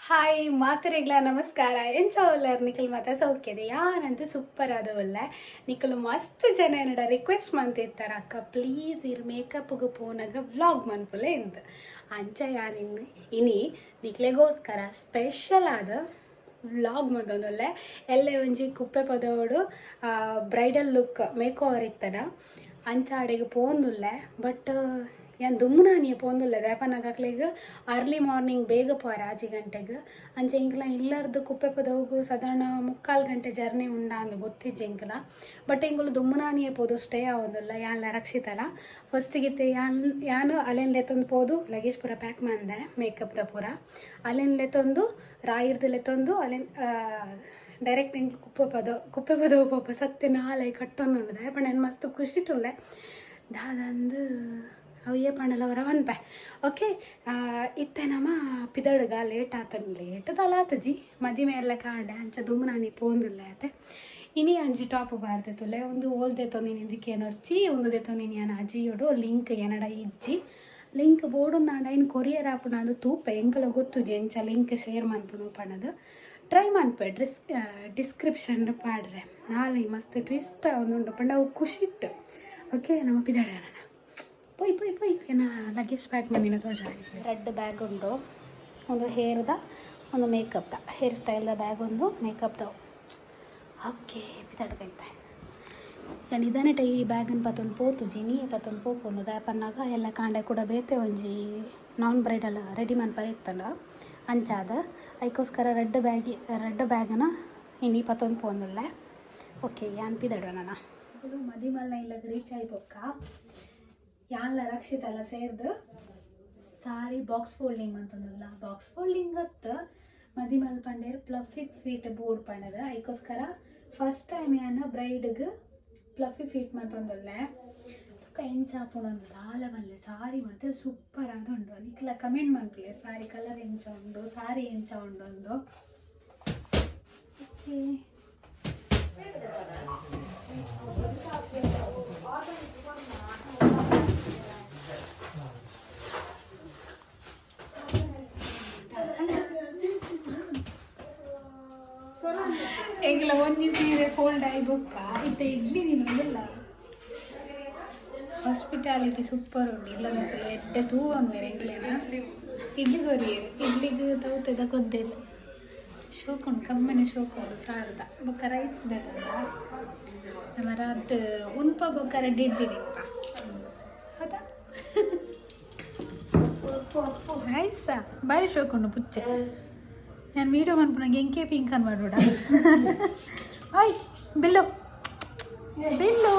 hi ಮಾತರಿಗ್ಲ ನಮಸ್ಕಾರ ಎಂಚವಲ್ಲರ್ ನಿಖಲ್ ಮಾತ ಸೌಖ್ಯದೆ ಯಾರಂತ ಸೂಪರ್ ಆದವಲ್ಲ ನಿಖಲು ಮಸ್ತ್ ಜನ ಏನಡ ರಿಕ್ವೆಸ್ಟ್ ಮಂತಿರ್ತಾರ ಅಕ್ಕ ಪ್ಲೀಸ್ ಇರ್ ಮೇಕಪ್ಗೆ ಪೋನಾಗ ವ್ಲಾಗ್ ಮನ್ಪುಲೆ ಅಂತ ಅಂಚ ಯಾನಿನ್ನು ಇನಿ ನಿಕ್ಲೆಗೋಸ್ಕರ ಸ್ಪೆಷಲ್ ಆದ ವ್ಲಾಗ್ ಮಂದೊಂದೊಲ್ಲೆ ಎಲ್ಲೇ ಒಂಜಿ ಕುಪ್ಪೆ ಪದೋಡು ಬ್ರೈಡಲ್ ಲುಕ್ ಮೇಕ್ ಓವರ್ ಇತ್ತದ ಅಂಚ ಆಡೆಗೆ ಪೋಂದುಲ್ಲೆ ಬಟ್ ಏನು ದುಮ್ಮನಾನಿಯ ಪೋಂದುಲ್ಲ ದೇಪನಾಗಕ್ಲೆಗ್ ಅರ್ಲಿ ಮಾರ್ನಿಂಗ್ ಬೇಗ ಪೋರ 6 ಗಂಟೆಗೆ ಅಂಚೆ ಇಂಕಲ ಇಲ್ಲರ್ದು ಕುಪ್ಪೆ ಪದೋಗು ಸಾಧಾರಣ 3/4 ಗಂಟೆ ಜರ್ನಿ ಉಂಡ ಅಂದು ಗೊತ್ತಿಜ್ಜೆ ಇಂಕಲ ಬಟ್ ಇಂಕಲು ದುಮ್ಮನಾನಿಯ ಪೋದು ಸ್ಟೇ ಆವೊಂದುಲ್ಲ ಯಾನ್ಲ ರಕ್ಷಿತಲ್ಲ ಫಸ್ಟಿಗಿತ್ತೆ ಯಾನು ಅಲೆನ್ ಲೆತ್ತೊಂದು ಪೋದು ಲಗೇಜ್ ಪೂರ ಪ್ಯಾಕ್ ಮಾಡಿದೆ ಮೇಕಪ್ದ ಪೂರ ಅಲೆನ್ ಲೆತ್ತೊಂದು ರಾಯಿರ್ದು ಲೆತ್ತೊಂದು ಅಲೆನ್ ಡೈರೆಕ್ಟ್ ಹಿಂಗೆ ಕುಪ್ಪೆ ಪದ ಪಾಪ ಸತ್ಯ ನಾಳೆ ಕಟ್ಟೊಂದುಂಡು ದೇಪ ನಾನು ಮಸ್ತ್ ಖುಷಿಟುಲ್ಲೆ ದಾದಂದು ಅವೇ ಪಂಡಲವರ ಒನ್ಪೆ ಓಕೆ ಇತ್ತೆ ನಮ್ಮ ಪಿದಡ್ಗ ಲೇಟ್ ಆತನ್ ಲೇಟದಲ್ಲ ಆತಜಿ ಮದಿಮೆ ಎಲ್ಲ ಕಾಂಡೆ ಅಂಚ ದುಮ್ಮನಾನಿ ಪೋಂದುಲ್ಲ ಆತೆ ಇನಿ ಅಂಜಿ ಟಾಪ್ ಬಾರ್ದೆತುಲೆ ಒಂದು ಓಲ್ದೆ ತೊಂದಿನಿ ಇದಕ್ಕೆ ಏನರ್ಚಿ ಒಂದು ದೆತ್ತೊಂದಿನಿ ಅನ್ನ ಅಜಿಯೋಡು ಲಿಂಕ್ ಏನಡ ಇಜ್ಜಿ ಲಿಂಕ್ ಬೋರ್ಡು ನಾಡ ಇನ್ನು ಕೊರಿಯರ್ ಆಪುನ ಅದು ತೂಪೆ ಎಂಕಲ ಗೊತ್ತುಜಿ ಎಂಚ ಲಿಂಕ್ ಶೇರ್ ಮನ್ಪುನು ಪಣದು ಟ್ರೈ ಮನ್ಪೆ ಡಿಸ್ಕ್ರಿಪ್ಷನ್ ಪಾಡ್ರೆ ನಾಳೆ ಮಸ್ತ್ ಟ್ವಿಸ್ಟ್ ಒಂದುಂಡು ಪಂಡ ಅವು ಖುಷಿಟ್ಟು ಓಕೆ ನಮ್ಮ ಪಿದಡ ಪೊಯ್ ಏನ ಲಗೇಜ್ ಪ್ಯಾಕ್ ಮಾಡಿನ ತೋಜ ರೆಡ್ ಬ್ಯಾಗ್ ಉಂಡು ಒಂದು ಹೇರ್ದ ಒಂದು ಮೇಕಪ್ದ ಹೇರ್ ಸ್ಟೈಲ್ದ ಬ್ಯಾಗ್ ಒಂದು ಮೇಕಪ್ದ ಓಕೆ ಪಿದಡ್ಕೈತೆ ನಾನು ಇದನ್ನೇ ಈ ಬ್ಯಾಗನ್ನು ಪತ್ತೊಂದು ಪೋತು ಜಿನಿ ಪತ್ತೊಂದು ಪೋಪೊಂದು ದಾಪನ್ನಾಗ ಎಲ್ಲ ಕಾಂಡೆ ಕೂಡ ಬೇತೆ ಒಂಜಿ ನಾನ್ ಬ್ರೈಡಲ್ ರೆಡಿ ಮನ್ಪ ಇತ್ತಲ್ಲ ಅಂಚಾದ ಅದಕ್ಕೋಸ್ಕರ ರೆಡ್ ಬ್ಯಾಗನ ಇನ್ನು ಪತ್ತೊಂದು ಪೋಂದುಲ್ಲೆ ಓಕೆ ಯಾನ್ ಪಿದಡ ನಾನು ಮದಿಮಲ್ಲ ಇಲ್ಲದ ರೀಚ್ ಆಯ್ಬೊಕ್ಕ ಯಾನ್ಲ ರಕ್ಷಿತಲ್ಲ ಸೇರ್ದು ಸಾರಿ ಬಾಕ್ಸ್ ಫೋಲ್ಡಿಂಗ್ ಅಂತಂದಲ್ಲ ಬಾಕ್ಸ್ ಫೋಲ್ಡಿಂಗ್ ಮದಿಮಲ್ ಪಂಡೇರು ಪ್ಲಫಿ ಫೀಟ್ ಬೋರ್ಡ್ ಪಂಡದ ಅದಕ್ಕೋಸ್ಕರ ಫಸ್ಟ್ ಟೈಮ್ ಯಾನ ಬ್ರೈಡ್ಗೆ ಪ್ಲಫಿ ಫೀಟ್ ಮತ್ತೊಂದಲ್ಲೇ ತುಕ ಎಂಚಾಪುಣೊಂದು ದಾಲವಲ್ಲೇ ಸಾರಿ ಮತ್ತೆ ಸೂಪರ್ ಆದ ಉಂಡು ಅದಕ್ಕೆಲ್ಲ ಕಮೆಂಟ್ ಮಾಡ್ಬಿಡಿ ಸಾರಿ ಕಲರ್ ಎಂಚ ಉಂಡು ಸಾರಿ ಎಂಚ ಉಂಡು ಒಂದು ಓಕೆ ಎಂಗ್ಲ ಒಂಜಿ ಸೀರೆ ಫೋಲ್ಡ್ ಆಗಿ ಬೊಕ್ಕ ಇತ್ತ ಇಡ್ಲಿ ನೀನೊಂದಿಲ್ಲ ಹಾಸ್ಪಿಟಾಲಿಟಿ ಸೂಪರ್ ಉಂಡು ಇಲ್ಲದ ಎಡ್ಡೆ ತೂವನ್ ಬೇರೆ ಎಂಗ್ಲೇನ ಇಡ್ಲಿ ಕೊರಿಯರು ಇಡ್ಲಿಗೆ ತೌತೆದ ಕೊದ್ದೆಲ್ಲ ಶೋಕುಂಡು ಕಮ್ಮನೆ ಶೋಕುಂಡು ಸಾರದ ಬೊಕ್ಕ ರೈಸ್ ಬೇತಲ್ಲ ನಮ್ಮ ರಡ್ ಉನ್ಪ ಬೊಕ್ಕ ರೆಡ್ ಇಡ್ಲಿ ನಿಂಪ ಹೌದಾ ರೈಸ ಬಾರಿ ಶೋಕುಂಡು ಪುಚ್ಚೆ ನಾನು ವೀಡಿಯೋ ಮನ್ಪುನಾಗ ಎಂಕೆ ಪಿಂಕ್ ಅನ್ ಮಾಡ್ಬೇಡ ಓಯ್ ಬಿಲ್ಲು ಬಿಲ್ಲು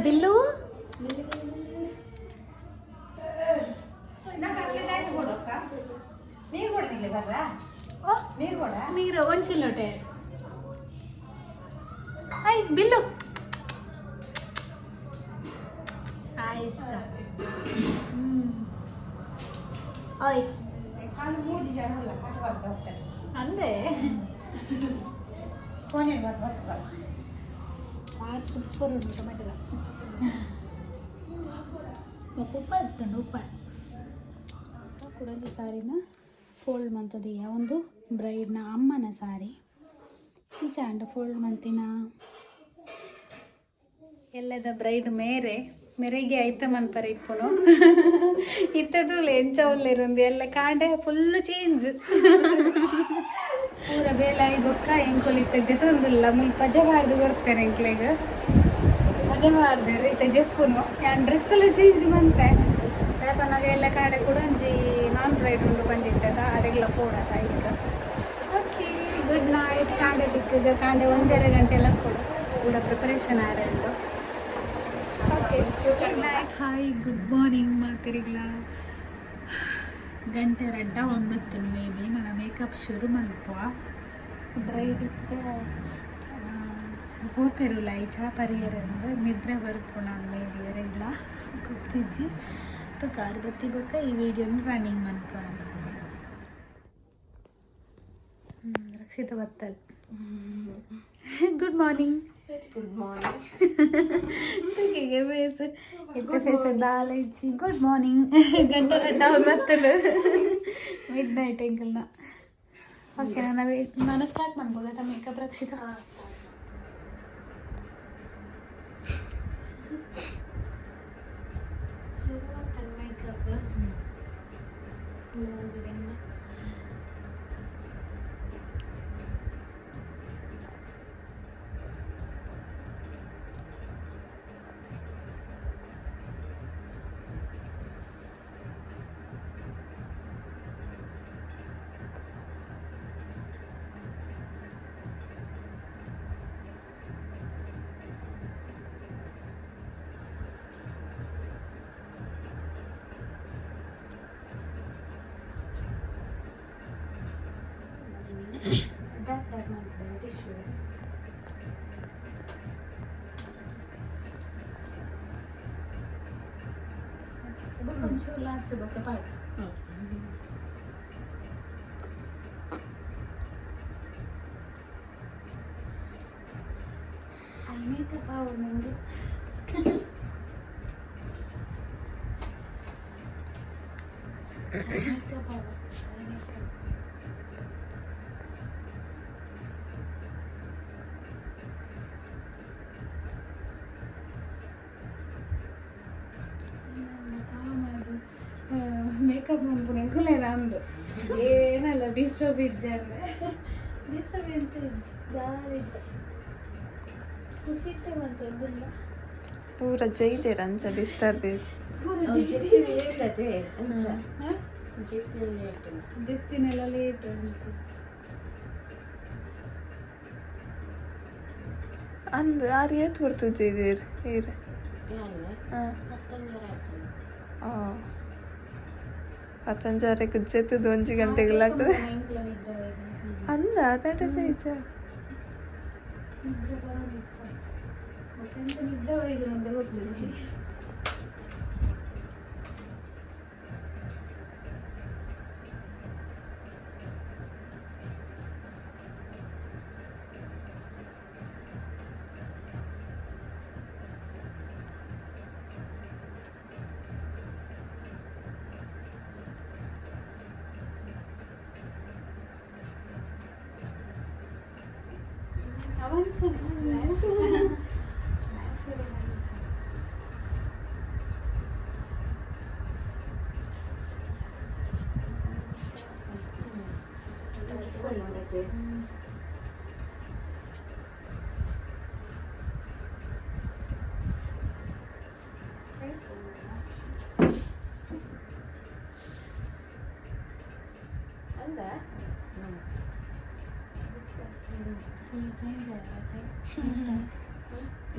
ಬಿಲ್ಲು ನೀರು ಒಂದು ಚಿಲ್ಲೋಟೆ ಐ ಬಿಲ್ಲು ಆಯ್ಸ ಓಯ್ ಅಂದೆ ಸಾರು ಸೂಪರ್ ಉಂಟು ಟೊಮೆಟೊದ ಉಪ್ಪ ಇತ್ತಂಡು ಉಪ್ಪ ಕುಡಂಜಿ ಸಾರಿನ ಫೋಲ್ಡ್ ಮಂತದೀಯ ಒಂದು ಬ್ರೈಡ್ನ ಅಮ್ಮನ ಸಾರಿ ಚಾಂಡ ಫೋಲ್ಡ್ ಮಂತಿನ ಎಲ್ಲದ ಬ್ರೈಡ್ ಮೆರೆಗೆ ಐತ ಮನ್ಪರ ಇಪ್ಪುನು ಇತ್ತದು ಎಂಚ ಉಲ್ಲೆರುಂದು ಎಲ್ಲ ಕಾಂಡೆ ಫುಲ್ಲು ಚೇಂಜ್ ಪೂರ ಬೇಲಾಯಿ ಬೊಕ್ಕ ಎಂಕುಲು ಇತ್ತ ಜೊತೊಂದುಲ್ಲ ಮುಲ್ಪ ಜವಾರ್ದು ಕೊಡ್ತಾರೆ ಎಂಕ್ಲೆಗ್ ಜವಾರ್ದೇರು ಇತ್ತ ಜಪ್ಪುನು ಯಾನ್ ಡ್ರೆಸ್ ಎಲ್ಲ ಚೇಂಜ್ ಬಂತೆ ಯಾಕಂದಾಗ ಎಲ್ಲ ಕಾಡೆ ಕೂಡ ಒಂಜಿ ನಾನ್ ಬ್ರೈಡ್ ಉಂಡು ಬಂದಿತ್ತದ ಅಡೆಗ್ಲ ಪೋಡದ ಈಗ ಓಕೆ ಗುಡ್ ನೈಟ್ ಕಾಂಡೆ ತಿಕ್ಕದ ಕಾಂಡೆ 1.5 ಗಂಟೆ ಎಲ್ಲ ಕೂಡ ಪ್ರಿಪರೇಷನ್ ಆರೆ ಉಂಟು okay good night hi good morning ಮಾತಿರಿಗ್ಲ ಗಂಟೆ 9 ಮೇ ಬಿ ನನ್ನ ಮೇಕಪ್ ಶುರು ಮಲ್ಪ ಬ್ರೈಡ್ ಇತ್ತು ಹೋತಿರಲ್ಲ ಈಚ ಪರಿಯರಂದು ನಿದ್ರೆ ಬರ್ಪು ನಾನು ಮೇ ಬಿ ಇಲ್ಲ ಗೊತ್ತಿಜ್ಜಿ ತು ಕಾರ್ ಬತ್ತಿ ಬೊಕ್ಕ ಈ ವಿಡಿಯೋನ ರನ್ನಿಂಗ್ ಮನ್ಪ ರಕ್ಷಿತ ಬತ್ತಲ್ good morning good morning face ಎತ್ತ ಫೇಸ್ ದಾಲ ಇಚ್ಚಿ ಗುಡ್ ಮಾರ್ನಿಂಗ್ ಗಂಟೆ 2 ಬತ್ತಲು ಮಿಡ್ ನೈಟ್ ಎಂಕಲ್ನ ಓಕೆ ನಾನು ಸ್ಟಾರ್ಟ್ ಮಾಡ್ಬೋದಾ ಮೇಕಪ್ ರಕ್ಷಿತಾ ಮೇಕಪ್ కొంచెం లాస్ట్ ఒక పాట ఐ మేకప్ ఆవునండి మేకప్ ఆవు ಮೇಕಪ್ ಮಾಡ್ಬಿಟ್ಟು ಇಲ್ಲ ಅಂದು ಏನಲ್ಲ ಡಿಸ್ಟರ್ಬೆನ್ಸ್ ಖುಷಿಟ್ಟೆ ಅಂತಂದಿಲ್ಲ ಪೂರ ಜೈದೇರ ಅಂಚ ಡಿಸ್ಟರ್ಬೆನ್ಸ್ ಜಿತ್ತಿನೆಲ್ಲ ಲೇಟ್ ಅನ್ಸ ಅಂದ್ ಆರು ಏತ್ ಬರ್ತು ಜೈದೇರ್ ಏರ್ ಪತ್ತಂಜಾರಕ್ಕೆ ಜೆತ್ತದು 1 ಗಂಟೆಗೆಲ್ಲ ಆಗ್ತದೆ ಅಂದ ಅದಟ ಜೈಜ ನಿದ್ದೆ ಹೋಗಿದ್ರಿಂದ ಗೊತ್ತಿಲ್ಲ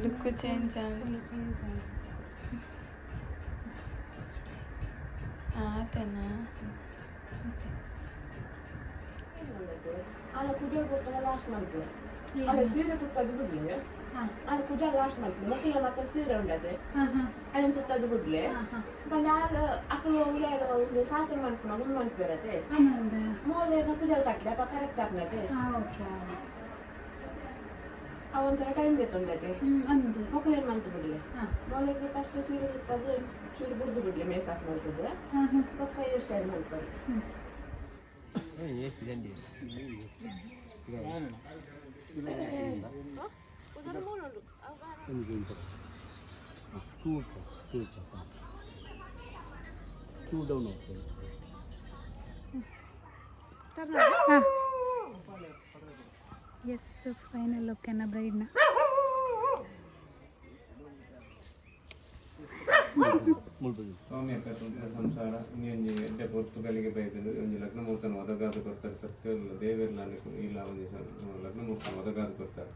ಲುಕ್ ಚೇಂಜ್ ಆತನಾ ಅಲ್ಲ ಕುದಿಯೋ ಗೊತ್ತಲ್ಲ ಲಾಸ್ಟ್ ಮಾಡ್ತೀವಿ ಅಲ್ಲ ಸೀರೆ ತುತ್ತದ್ದು ಬಿಡ್ಲಿ ಅಲ್ಲ ಕುದಿಯ ಲಾಸ್ಟ್ ಮಾಡ್ತೀವಿ ಮುಖಿಯ ಮಾತ್ರ ಸೀರೆ ಉಂಡದೆ ಅದನ್ನ ತುತ್ತದ್ದು ಬಿಡ್ಲಿ ಬಂದು ಅಕ್ಕಳು ಉಳ್ಳಾಡು ಒಂದು ಶಾಸ್ತ್ರ ಮಾಡ್ಕೊಂಡು ಮುಂದೆ ಮಾಡ್ತಿರತ್ತೆ ಮೂಲೆ ಕುದಿಯಲ್ ಕಟ್ಲಿ ಅಪ್ಪ ಕರೆಕ್ಟ್ ಆಗ್ನತೆ ಅವೊಂಥರ ಟೈಮ್ ತೆತ್ತೊಂಡತೆ ಮುಖ ಏನು ಮಾಡ್ತು ಬಿಡ್ಲಿ ಮೂಲೆಗೆ ಫಸ್ಟ್ ಸೀರೆ ತುತ್ತದ್ದು ಚೂರು ಬಿಡ್ದು ಬಿಡ್ಲಿ ಮೇಕಪ್ ಮಾಡ್ತಿದ್ದೆ ಪಕ್ಕ ಎಷ್ಟು ಟೈಮ್ ಮಾಡ್ತಾರೆ ಎಸ್ ಫೈನಲ್ ಓಕೆನಾ ಬ್ರೈಡ್ನ ಸೌಮ್ಯಕ ಸಂಸಾರ ಇನ್ನೊಂದು ಎಂಟೆ ಪೊರ್ತುಗಲಿಗೆ ಬೈದನು ಒಂದು ಲಗ್ನ ಮುಹೂರ್ತನ ಒದಗಾದು ಕೊಡ್ತಾರೆ ಸತ್ಯಲ್ಲ ದೇವೇರ್ಲ ಇಲ್ಲ ಒಂದು ಲಗ್ನ ಮುಹೂರ್ತ ಒದಗಾದು ಕೊಡ್ತಾರೆ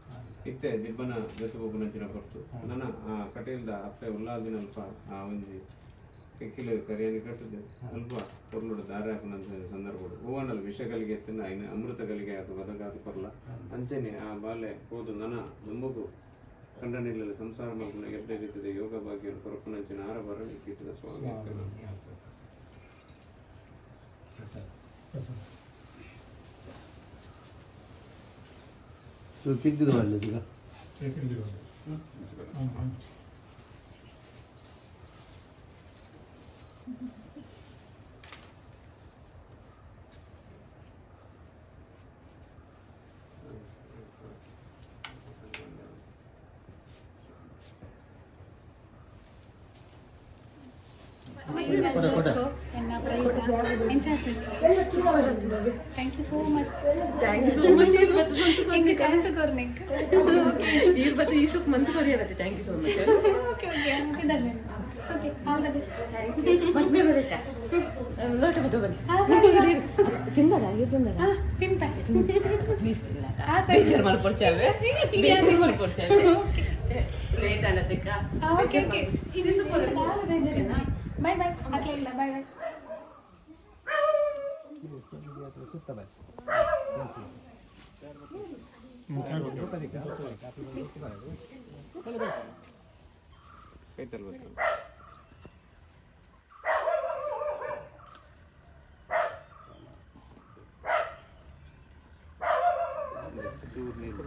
ಇತ್ತೆ ದಿಬ್ಬನ ಬೆಸುಬೊಬ್ಬನಂಚಿನ ಕೊಡ್ತು ನನ್ನ ಆ ಕಟೇಲ್ದ ಅಪ್ಪೆ ಉಲ್ಲಾದಿನ ಅಲ್ಪ ಆ ಒಂಜಿ ಕೆಕ್ಕಿಲು ಕರಿಯಾನಿ ಕಟ್ಟುದು ಅಲ್ಪ ಕೊರ್ಲುಡು ದಾರಿ ಹಾಕೊಂಡಂತ ಸಂದರ್ಭಗಳು ಹೂವನಲ್ಲಿ ವಿಷಗಳಿಗೆ ಎತ್ತಿನ ಐನ ಅಮೃತಗಳಿಗೆ ಅದು ಒದಗಾದು ಕೊರ್ಲ ಅಂಚನೆ ಆ ಬಾಲೆ ಹೋದು ನನ್ನ ದುಂಬಗು ಕಂಡನಿಲ್ಲ ಸಂಸಾರ ಮಗ್ನ ಎಡ್ಡೆ ರೀತಿಯ ಯೋಗ ಭಾಗ್ಯ ಕೊರಪನಂಚಿನ ಆರಬಾರ ಕೀಟದ ಸ್ವಾಮಿ ಕಿಡ್ದು ಮಾಡಲಿದ್ದೀಗ thank you so much thank you so much ಹೆಂಗೆ ಚಾನ್ಸ್ ಕೊರ್ನಿಕ್ ಈ ಬತ್ತು ಈ ಶುಕ್ ಮಂತ್ ಕೊರಿಯರತ್ತೆ thank you so much okay okay okay all the best ಮತ್ತೆ ಬರತ್ತಾ ಲೋಟ ಬತ್ತು ಬನ್ನಿ ತಿಂದದ ಇದು ತಿಂದದ ತಿಂತ ಪ್ಲೀಸ್ ತಿನ್ನ ಬೇಜಾರು ಮಾಡ್ಕೊಡ್ಚಾವೆ ಬೇಜಾರು ಮಾಡ್ಕೊಡ್ಚಾವೆ ಲೇಟ್ ಅನ್ನದಕ್ಕ ಓಕೆ ಓಕೆ ಇದನ್ನು ಬೇಜಾರಿಲ್ಲ ಬೈ ಬೈ ಹಾಕ್ಲಿಲ್ಲ ಬೈ ಬೈ ಕೈತಲ್ ಬರ್ತದೆ ಚೂರು ನೀರು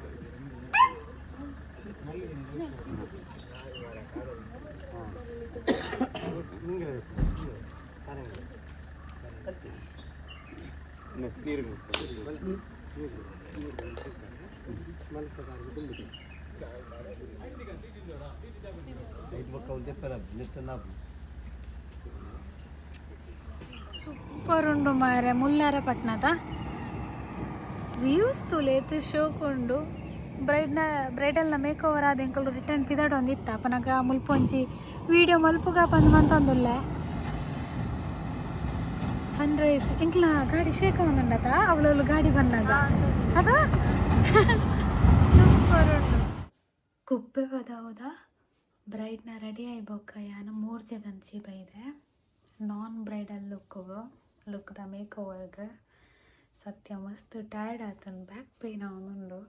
ನೀರು ಸೂಪರ್ ಉಂಡು ಮಾರೆ ಮುಲ್ಲಾರ ಪಟ್ನದ ವ್ಯೂಸ್ ತುಲೇತು ಶೋಕುಂಡು ಬ್ರೈಡಲ್ನ ಮೇಕ್ ಓವರ್ ಆದ ಎಂಕಲು ರಿಟರ್ನ್ ಪಿದಾಡ್ ಒಂದಿತ್ತ ಅಪ್ಪನಾಗ ಮುಲ್ಪೊಂಜಿ ವಿಡಿಯೋ ಮಲ್ಪುಗ ಬಂದಂತಂದುಲ್ಲೆ ಸನ್ರೈಸ್ ಎಂಕ್ಲ ಗಾಡಿ ಶೇಕ ಒಂದುಂಡತ ಅವಳು ಗಾಡಿ ಬನ್ನದ ಅದ ಸೂಪರ್ ಉಂಡು ಕುಪ್ಪೆ ಬದೌದ ಬ್ರೈಡ್ನ ರೆಡಿ ಆಯ್ಬೋಕ ಯಾನು 3 ಜದಂಚಿ ಬೈದೆ ನಾನ್ ಬ್ರೈಡಲ್ ಲುಕ್ದ ಮೇಕ್ ಓವರ್ಗೆ ಸತ್ಯ ಮಸ್ತ್ ಟಯರ್ಡ್ ಆತನ್ ಬ್ಯಾಕ್ ಪೇನ್ ಅವನುಂಡು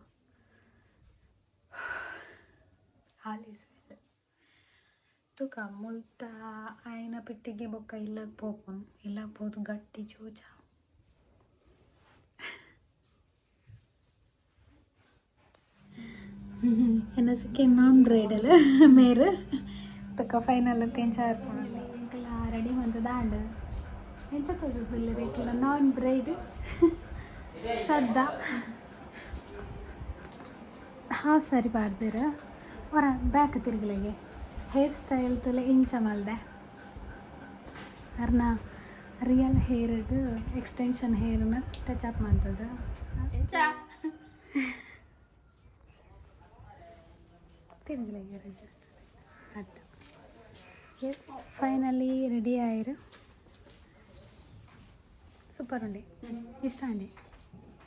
ಆಲ್ ಈಸ್ ವೆಲ್ ತುಕ ಮುಲ್ತ ಆಯ್ನ ಪಿಟ್ಟಿಗೆ ಬೊಕ್ಕ ಇಲ್ಲಕ್ಕೆ ಪೋಪುನ್ ಇಲ್ಲಕ್ಕೆ ಹೋದು ಗಟ್ಟಿ ಚೂಚ ಎನಸಕ್ಕೆ ನಾನ್ ಬ್ರೈಡಲ್ ಮೇರು ತುಕ ಫೈನಲ್ ಎಂಚಾಯ್ ಇಂಕಲ ರೆಡಿ ಮಂತ ದಾಂಡ್ ಎಂಚ ತೋಜುದಿಲ್ಲ ರೇಕಲ ನಾನ್ ಬ್ರೈಡ್ ಶ್ರದ್ಧಾ ಹಾಫ್ ಸಾರಿ ಪಾಡ್ದಿರ ಹೊರ ಬ್ಯಾಕ್ ತಿರುಗಲಿಗೆ ಹೇರ್ ಸ್ಟೈಲ್ ತುಲೆ ಇಂಚ ಮಲ್ದೆ ಅರ್ನ ರಿಯಲ್ ಹೇರ್ಗೆ ಎಕ್ಸ್ಟೆನ್ಷನ್ ಹೇರ್ನ ಟಚ್ ಅಪ್ ಮಾಡ್ತದ ತಿರುಗಲಿಗೆ ಜಸ್ಟ್ ಅಡ್ಡ ಎಸ್ ಫೈನಲಿ ರೆಡಿ ಆಯ್ರು ಸೂಪರ್ ಉಂಡೆ ಇಷ್ಟ ಅಂಡೆ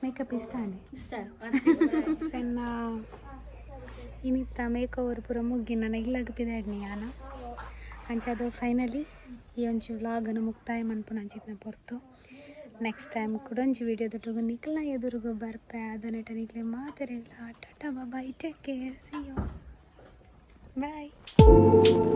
ಮೇಕಪ್ ಇಷ್ಟ ಅಂಡೆ ಪೆನ್ನ ಇನ್ನಿತ್ತ ಮೇಕ್ ಓವರ್ ಪೂರ ಮುಗ್ಗಿ ನನಗೆ ಇಲ್ಲಾಗ ಪಿದಾಡ್ನಿ ಯಾನ ಅಂಚದು ಫೈನಲಿ ಈ ಒಂಚು ವ್ಲಾಗನ್ನು ಮುಕ್ತಾಯ ಮನ್ಪುನ ಅಂಚಿತ್ನ ಪೊರ್ತು ನೆಕ್ಸ್ಟ್ ಟೈಮ್ ಕುಡೊಂಜಿ ವಿಡಿಯೋದೊಟ್ಟಿಗೆ ನಿಕ್ಲ ಎದುರುಗು ಬರ್ಪೆ ಅದನ್ನ ನಿಕ್ಲೆ ಮಾತಾಡಿಲ್ಲ tata bye take care see you bye